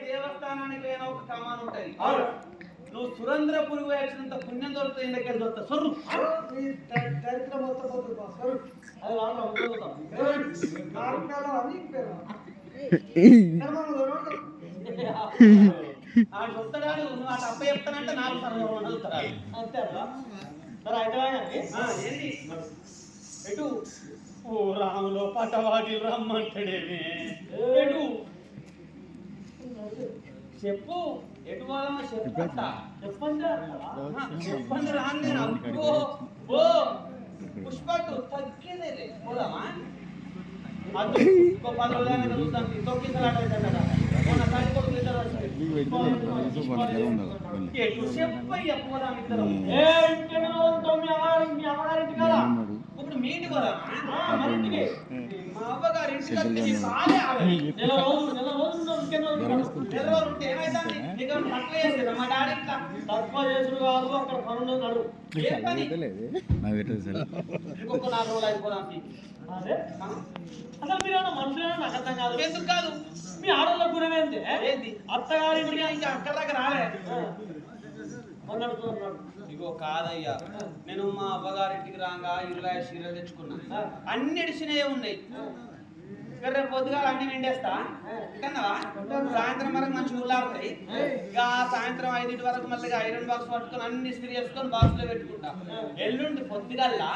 దేవస్థానానికి ఒక కమాన్ ఉంటుంది. నువ్వు సురేంద్రపురికి వచ్చినంత పుణ్యం దొరుకుతుంది. ఇందకెళ్ళి దొరుకుతా సొర్రు దరిద్రం మొత్తం సొర్రు అది వాళ్ళు వస్తాడు. నువ్వు అటు అప్ప చెప్తానంటే 4 సార్లు అడుగుతాడు. అంతే మరి అయితే ఏంటి ఎటు ఓ రాములో పటవాడి రమ్మంటాడేమి ఎటు చెప్పు ఎటు పోదామా చెప్పండి రాను నేను ఓ పుష్పట్టు తగ్గేదే పోదామా అది ఇంకో 10 రోజులైనా చూస్తాను. తొక్కిసలాట అవుతుంది కదా ఎటు చెప్పయ్య పోదాం ఇద్దరం. ఇప్పుడు మీ ఇంటికి పోదామా? మా అవ్వగారి ఇంటికి నెల రోజులు ఉంటే ఏమైందండి? నీకు తక్కువ చేసేదా మా డాడీ? ఇట్లా తక్కువ చేసుడు కాదు, అక్కడ పనులు నడు. ఏ పని? ఇంకొక 4 రోజులు అయిపోదాం. అదే అసలు మీరు మనుషులేనా? నాకు అర్థం కాదు. ఎందుకు కాదు? మీ ఆడవాళ్ళ గుణం ఏంటి? ఏంటి అత్తగారి ఇంకా అక్కడ దాకా రాలే. అన్నాడు ఇగో కాదయ్యా, నేను మా అవ్వగారింటికి రాగా 20 చీరలు తెచ్చుకున్నా. అన్ని ఎడిసినవే ఉన్నాయి. రేపు పొద్దుగా అన్ని నిండేస్తా కన్నావా? సాయంత్రం వరకు మంచి ఊళ్ళాడుతాయి. ఇక సాయంత్రం 5 వరకు మళ్ళీ ఐరన్ బాక్స్ పట్టుకొని అన్ని ఇస్త్రీ చేసుకొని బాక్స్ లో పెట్టుకుంటా. ఎల్లుండి పొద్దుగల్లా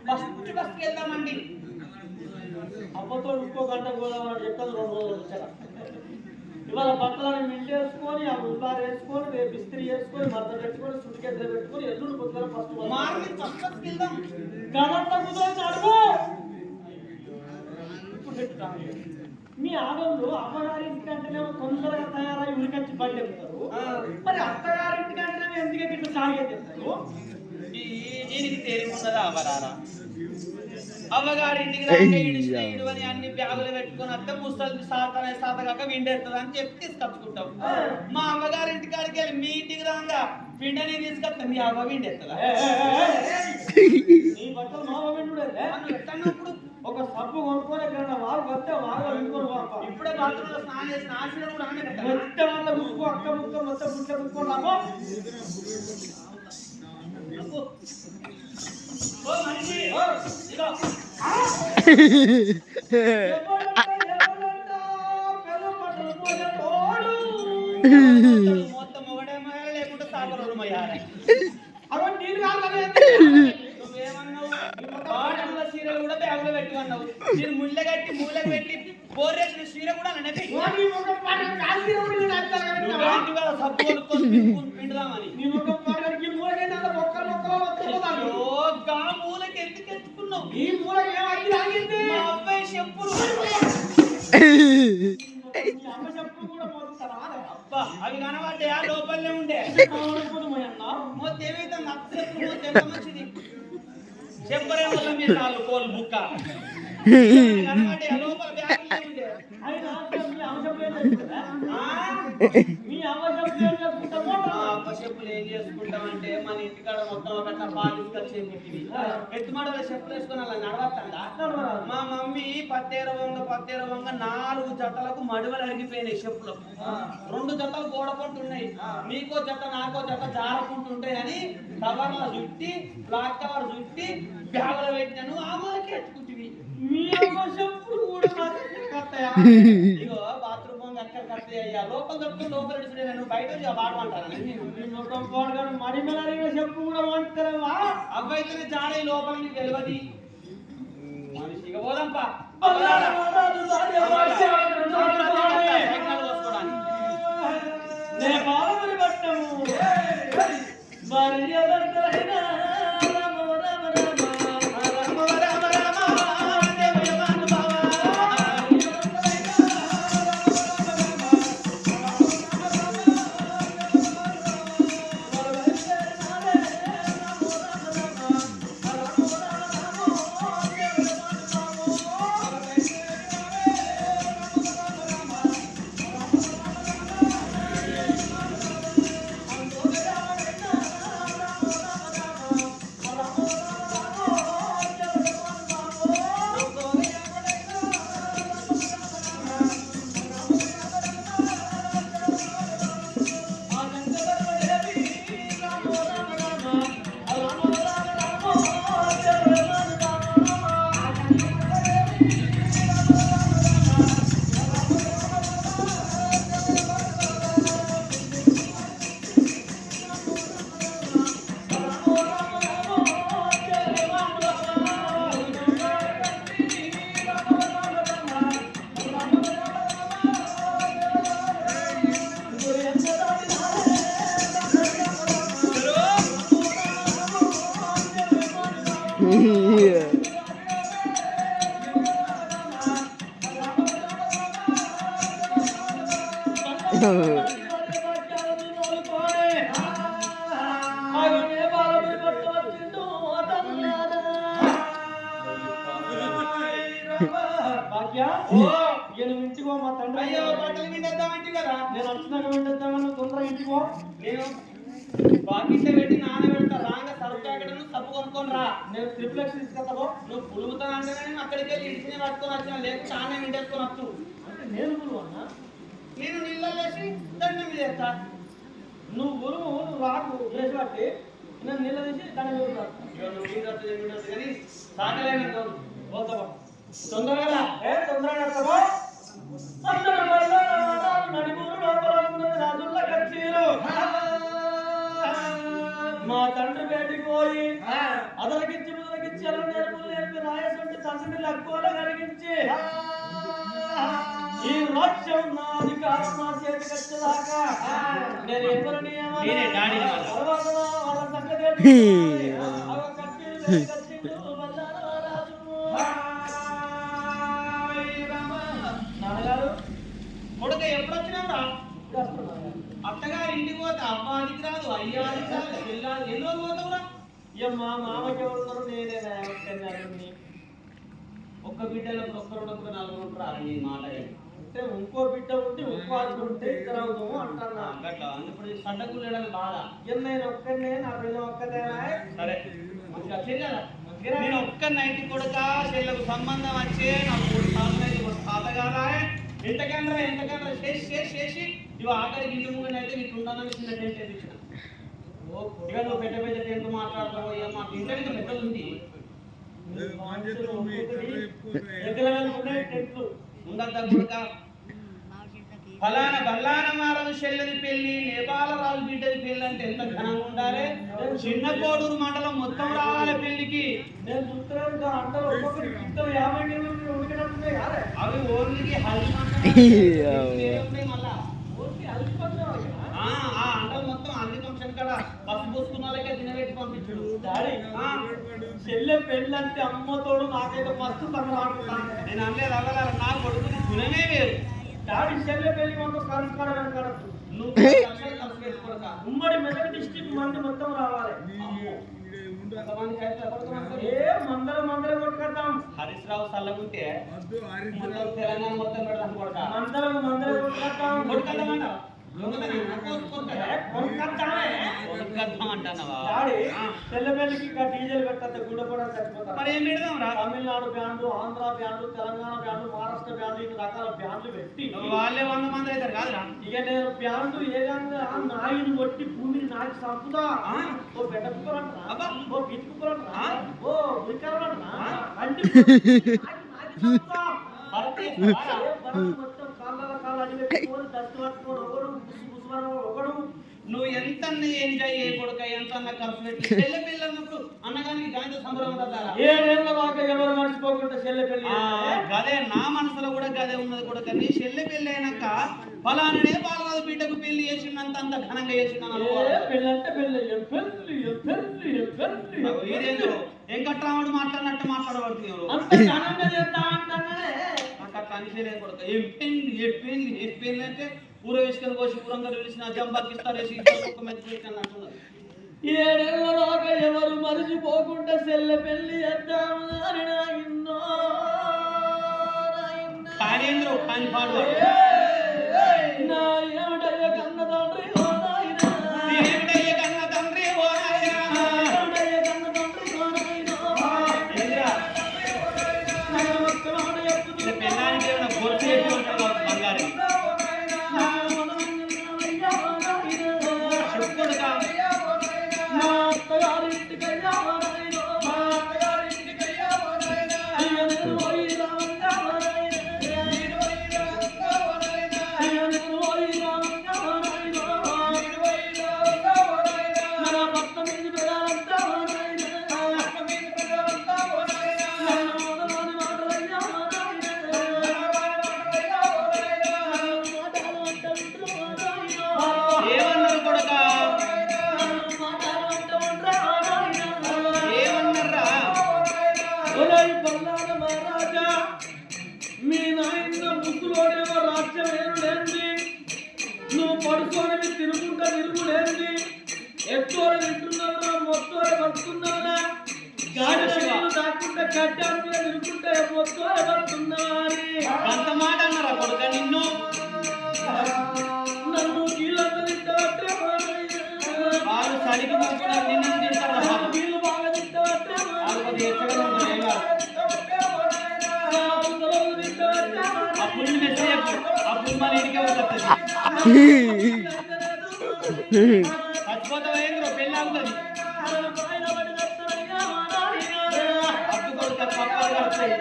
బస్కి వెళ్దామండి. అమ్మతో ఇంకో గంట పోదామని చెప్పాను. 2 రోజులు వచ్చాక ఇవాళ బట్టలను మిండేసుకొని ఆ ఉల్లారు వేసుకొని రేపు ఇస్త్రీ వేసుకొని మద్దతు పెట్టుకొని సుడికెద్దలు పెట్టుకొని ఎల్లుండి పొద్దున ఫస్ట్ వెళ్దాం. గదంతా కుదరని అడుగు. మీ ఆడవాళ్ళు అమ్మగారింటికంటేనే తొందరగా తయారై ఉరికొచ్చి బండి ఎక్కుతారు. మరి అత్తగారింటికంటేనే ఎందుకంటే ఇట్లా సాగే చెప్తారు. దీనికి తేలిముండదా అవరారా? అవ్వగారింటికి రాగా ఇడు అని అన్ని బ్యాగులు పెట్టుకుని అత్తే ముసలి సాత కాక విండెడుతుంది అని చెప్పి తీసుకొచ్చుకుంటాం. మా అమ్మగారింటి కాడికి వెళ్ళి మీ ఇంటికి రాగా విండని తీసుకొస్తా. మీ అవ్వ విండెత్తదా? నీ బట్టలు మా విండుడే ఎట్టన్నప్పుడు ఒక సబ్బు కొనుక్కొని ఎక్కడ వారు వస్తే వారు విండుకొని పంప. ఇప్పుడే బాత్రూంలో స్నానం చేసి నాశనం కూడా మొత్తం వల్ల ముక్కు అక్క ముక్క మొత్తం ముట్ట ముక్కోడామో మొత్తం ఒకటేమో లేకుంటే సాగరోలు మయ్యాలి. నువ్వేమన్నావు? బాటంలో చీరలు కూడా బ్యాగులో పెట్టుకున్నావు. నేను ముళ్ళ కట్టి మూలకు పెట్టి బోరేసిన చీర కూడా సబ్బు కొనుక్కొని పిండుదామని మూలకి ఎందుకు ఎత్తుకున్నావు? ఈ మూలకి ఏమైంది? మా అబ్బాయి చెప్పులు అవి కనబడ్డాయా? లోపలనే ఉండే మొత్తం ఏమైతే నచ్చదు. ఎంత మంచిది చెప్పరే వల్ల మీ చాలు కోళ్ళు బుక్క కనబడ్డాయా? లోపల బ్యాగులనే ఉండే. చెప్పులు ఏం చేసుకుంటామంటే మన ఇంటికాడ మొత్తం ఒక బాధించుకొచ్చి ఎత్తుమాడల చెప్పులు వేసుకొని అలా నడవత్తందా? మా మమ్మీ పత్తేర వంగ 4 జతలకు మడువలు అరిగిపోయినాయి. చెప్పులకు 2 జతలు గోడకుంటున్నాయి. నీకో జత నాకో జత జారకుంటుంటాయని కవర్ల చుట్టి బ్లాక్ కవర్ చుట్టి బ్యాగులు పెట్టినాను. ఆ మూలకి ఎత్తుకుంటుంది. మీ అమ్మ చెప్పులు కూడా ఇగో బాత్రూమ్ ఎక్కడ కట్టే అయ్యా లోపల దొరుకుతూ లోపల నేను బయట వాడమంటాను. మడి మీద చెప్పు కూడా వాడుతారా? అవ్వైతేనే జాడే లోపల నీకు తెలియదు. మనిషి ఇక పోదాంపా. ఇంటికో మా తండ్రి అయ్యో బట్టలు విండేద్దామంటే కదా నేను వచ్చినాక వింటేద్దామని తొందరగా ఇంటికో నేను బాకిట్ల పెట్టి నాన్న పెడతా రాగా సరుకు ప్యాకెట్ సబ్బు కొనుక్కొని రా. నేను ట్రిప్లెక్స్ తీసుకెళ్తావో నువ్వు పులుగుతా అంటే నేను అక్కడికి వెళ్ళి ఇంటిని పట్టుకొని వచ్చిన లేకపోతే నాన్న వింటేసుకొని వచ్చు. అంటే నేను గురువు అన్నా నేను నీళ్ళ వేసి దండం మీద వేస్తా. నువ్వు గురువు నువ్వు రాకు వేసి పట్టి నేను నీళ్ళ తీసి దాన్ని మీద నువ్వు నీళ్ళు కానీ సాగలేని పోతావా తొందరగా రా. తొందరగా మా తండ్రి బయటికి పోయి అదలకిచ్చి ముదలకిచ్చి అలా నేర్పులు నేర్పి రాయసంటి తండ్రిని లక్కువలో కలిగించి ఈ రాజ్యం నా అధికారం నా చేతికి వచ్చేదాకా నేను ఎవరిని వాళ్ళ సంగతి నాన్నగారు కొడుక ఎప్పుడు వచ్చినావురా? అత్తగారు ఇంటికి పోతే అమ్మాదికి రాదు, అయ్యాదికి రాదు, పిల్లాది ఎన్ని రోజులు పోతావురా? ఇక మా మామకి ఎవరున్నారు నేనేనా ఒక్క బిడ్డలో ఒక్కరు నలుగురు ఉంటారు. నీ మాట అంటే ఇంకో బిడ్డ ఉంటే ఇంకో అల్లుడు ఉంటే ఇద్దరు అవుతాము అంటున్నా. అట్లా అందుప్పుడు సడ్డకు లేడని బాధ. నేను ఒక్కనే నా పిల్ల ఒక్కదేనా సరే మంచిగా చెల్లెలా నేను ఒక్క నైట్ కొడుక చెల్లకు సంబంధం వచ్చే నాకు 3 సార్లు తాతగారా ఎంతకన్నా చేసి ఇవి ఆఖరికి ఇంటి ముందు అయితే నీకు ఉండాలని చిన్న టెంట్ ఇచ్చిన. ఇక నువ్వు పెద్ద టెంట్ మాట్లాడతావు ఏమో ఇంట్లో పెద్దలు ఉంది ఉండద్దా కొడుక. ఫలానా బల్లానమారదు చెల్లెది పెళ్లి, నేపాల రాజు బిడ్డది పెళ్లి అంటే ఎంత ఘనంగా ఉండాలి. చిన్న కోడూరు మండలం మొత్తం రావాలి పెళ్లికి. నేను చూస్తున్నాను అందరూ ఒక్కొక్కరు 50 కిలోమీటర్లు ఉడికినట్టున్నాయి కాదే. అవి ఓన్లీకి హల్దీ మళ్ళా ఆ అంటలు మొత్తం హల్దీ ఫంక్షన్ కాడ బస్సు పోసుకున్న వాళ్ళకే తినబెట్టి పంపించుడు. డాడీ చెల్లె పెళ్ళి అంటే అమ్మతోడు నాకైతే మస్తు తగ్గలాడుతున్నాను. నేను అనలేదు అవ్వాలి నా కొడుకుని గుణమే వేరు. డాడీ చెల్లె పెళ్లి మాత్రం కలుసుకోడ వెనకాడద్దు. నువ్వు 10 లక్షలు ఖర్చు పెట్టుకోక ఉమ్మడి మెదక్ డిస్ట్రిక్ట్ మంది మొత్తం రావాలి. మందరం కొట్టుకొద్దాం. హరీష్ రావు సల్లగుంటే మొత్తం తెలంగాణ మొత్తం పెడతాను కొడక. మందరం కొట్టుకొద్దాం. కొట్టుకొద్దామంట పెళ్ళికి డీజల్ పెట్టద్దు గుండెపడ చచ్చిపోతారు. మరి ఏం పెడదాం రా? తమిళనాడు బ్యాండ్లు, ఆంధ్ర బ్యాండ్లు, తెలంగాణ బ్యాండ్లు, మహారాష్ట్ర బ్యాండ్లు, ఇన్ని రకాల బ్యాండ్లు పెట్టి వాళ్ళే 100 మంది అవుతారు కాదురా. ఇక నేను బ్యాండ్లు ఏదైనా నాయుని కొట్టి భూమిని నాకి సంపుదా. ఓ బెడ్డ కుక్కరంటరా, ఓ గిట్ కుక్కరంటరా, ఓ ఉరికరంటరా అంటే మొత్తం కాళ్ళ అది పెట్టుకొని దస్తు పట్టుకొని ఒకడు నువ్వు ఎంత ఎంజాయ్ చేయకూడక ఎంత ఖర్చు పెట్టి చెల్లె పెళ్ళి అన్నప్పుడు అన్నగానికి గాంధీ సంబరం కదా. 7 ఏళ్ళ దాకా ఎవరు మర్చిపోకుండా చెల్లె పెళ్ళి గదే నా మనసులో కూడా గదే ఉన్నది కూడా. కానీ చెల్లె పెళ్ళి అయినాక ఫలాననే బాలరాజు బిడ్డకు పెళ్లి చేసిందంత అంత ఘనంగా చేసిందని పెళ్ళి అంటే పెళ్ళి ఇదేందో వెంకట్రాముడు మాట్లాడినట్టు మాట్లాడబడుతుంది. అట్లా అనిపించలేదు కూడా. ఏం పెళ్ళి అంటే ఊర వేసుకొని కోసి ఊరంతా తెలిసిన జంబాకిస్తారేసి అంటున్నారు. 7 ఏళ్ళ దాకా ఎవరు మరిచిపోకుండా చెల్లె పెళ్లి చేద్దాము కానేంద్రు కాని పాడు నా ఏమిటయ్య కన్న తండ్రి ఓ నాయనా, ఏమిటయ్య కన్న తండ్రి ఓ నాయనా, ఏమిటయ్య కన్న తండ్రి ఓ నాయనా. పెళ్ళానికి ఏమైనా గొర్రె చేసి ఉంటాడు బంగారు చెప్పుకోడుగా. కట్టాను మీద తిరుగుతుంటే పొత్తులు పడుతున్నవారి అంత మాట అన్నారా కొడుక నిన్ను నన్ను కీళ్ళంతా తిట్టబట్టే వాళ్ళు సరిగ్గా కూడా నిన్ను తింటారు కీళ్ళు బాగా తిట్టబట్టే అప్పుడు మెసేజ్ అప్పుడు మన ఇంటికి వస్తుంది చచ్చిపోతావు ఏంద్రో పెళ్ళి అవుతుంది అప్పుడు కొడుక పప్పాలు వస్తాయి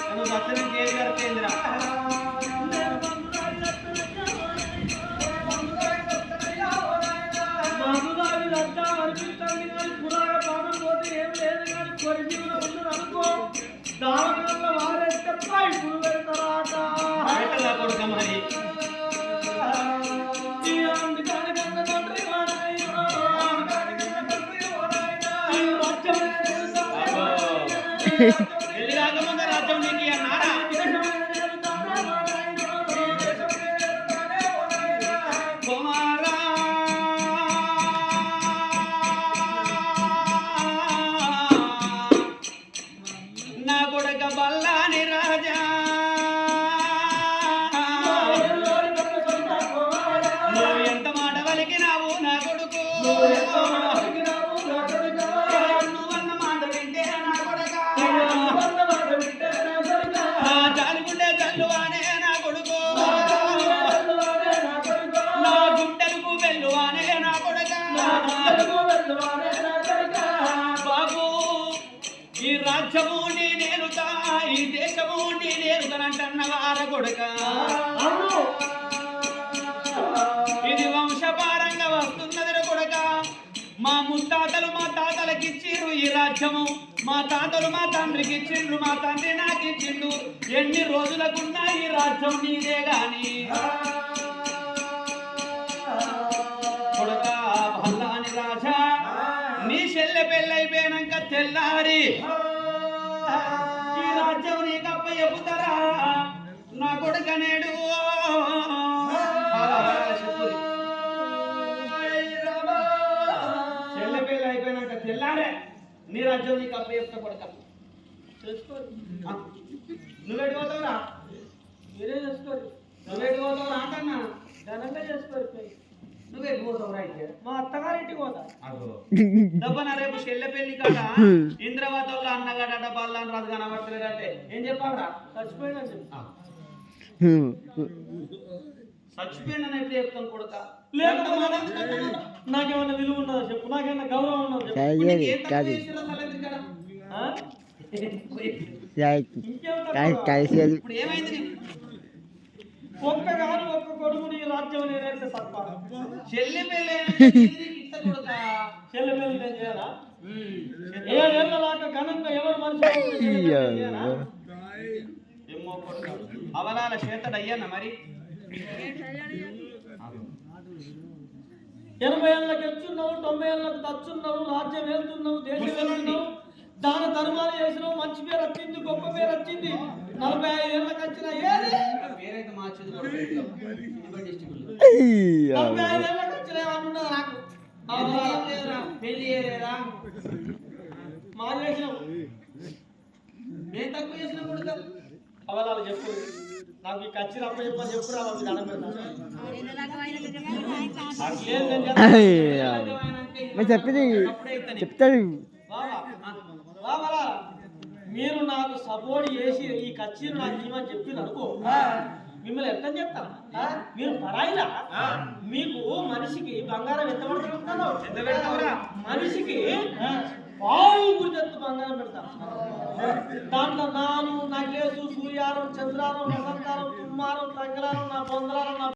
నువ్వు దర్శనం చేయగలిగేంద్రా కొడుక మరి పెళ్లి రాకముందే రాజ్యం నీకు అన్నారా కుమారా నా కొడుక బల్లాని రాజా నువ్వు ఎంత మాట వలికినావు నా కొడుకు నువ్వన్న మాట వింటే నా కొడుక జాలిగుండే జల్లువానే నా కొడుకు నా గుండెలకు వెల్లువానే నా కొడుక బాబు ఈ రాజ్యము నీ నేరుతా ఈ దేశము నీ నేరుతానంటన్నవార కొడుక ఇది వంశపారంగా వస్తున్నది కొడుక మా ముత్తాతలు మా తాతలకి ఇచ్చిర్రు ఈ రాజ్యము మా తాతలు మా తండ్రికి ఇచ్చిండ్రు మా తండ్రి నాకు ఇచ్చిండు ఎన్ని రోజులకున్నా ఈ రాజ్యం నీదే గాని కొడుక భల్లాని రాజా నీ చెల్లె పెళ్ళైపోయినాక తెల్లారి ఈ రాజ్యం నీకు అప్ప చెబుతారా నా కొడుక నేడు చెల్లె పెళ్ళి అయిపోయినాక తెల్లారే నీ రాజ్యం నీకు అప్ప చెప్తా కొడుక నువ్వెటు పోతావురా మీరే చేసుకోరు నువ్వెటు పోతావురా అంటన్నా ఘనంగా చేసుకోరు నువ్వెటు పోతావురా అయితే మా అత్తగారింటికి పోతా దబ్బన రేపు చెల్లె పెళ్లి కాడ ఇంద్రవతంలో అన్నగాడ బల్లాన్ని రాజు కనబడతారంటే ఏం చెప్పావురా చచ్చిపోయినా చెప్పు చచ్చిపోయిందని ఎట్లా చెప్తాను కొడుక లేకపోతే నాకేమన్నా విలువ ఉన్నదో చెప్పు నాకేమన్నా గౌరవం ఉన్నదో చెప్పు ఇప్పుడు ఏమైంది ఒక్క కాదు ఒక్క కొడుకుని రాజ్యం నేనైతే తప్ప చెల్లి పెళ్ళి చెల్లె పెళ్లి నేను చేయాలా 7 ఏళ్ళ దాకా ఘనంగా ఎవరు మనిషి ఏమో కొడుక అవలాల చేతడు అయ్యానా మరి 80 ఏళ్ళకి వచ్చున్నావు 90 ఏళ్ళకి తచ్చున్నావు రాజ్యం వెళ్తున్నావు దేశం వెళ్తున్నావు దాన ధర్మాలు చేసినావు మంచి పేరు వచ్చింది గొప్ప పేరు వచ్చింది 45 ఏళ్ళకి వచ్చిన ఏది పేరైతే మార్చేది 45 ఏళ్ళకి వచ్చిన ఏమన్నా నాకు పెళ్లి చేయలేదా మా చేసినావు నేను తక్కువ చేసిన కొడుక అవలాలు చెప్పు నాకు ఈ ఖర్చు అప్పుడు చెప్పని చెప్పురా వాళ్ళు దండం చెప్పింది చెప్తాడు మీరు నాకు సపోర్ట్ చేసి ఈ ఖర్చు నాకు ఇవ్వని చెప్పింది అనుకో మిమ్మల్ని ఎంత చెప్తాను మీరు పరాయిలా మీకు మనిషికి బంగారం ఎంత పడుతుంటారో మనిషికి పావు గుర్తెత్తు బంగారం పెడతాను దాంట్లో నాను నగలేసు సూర్యారం చంద్రారం వసంతారం తుమ్మారం తంగళారం నా పొందలారం నా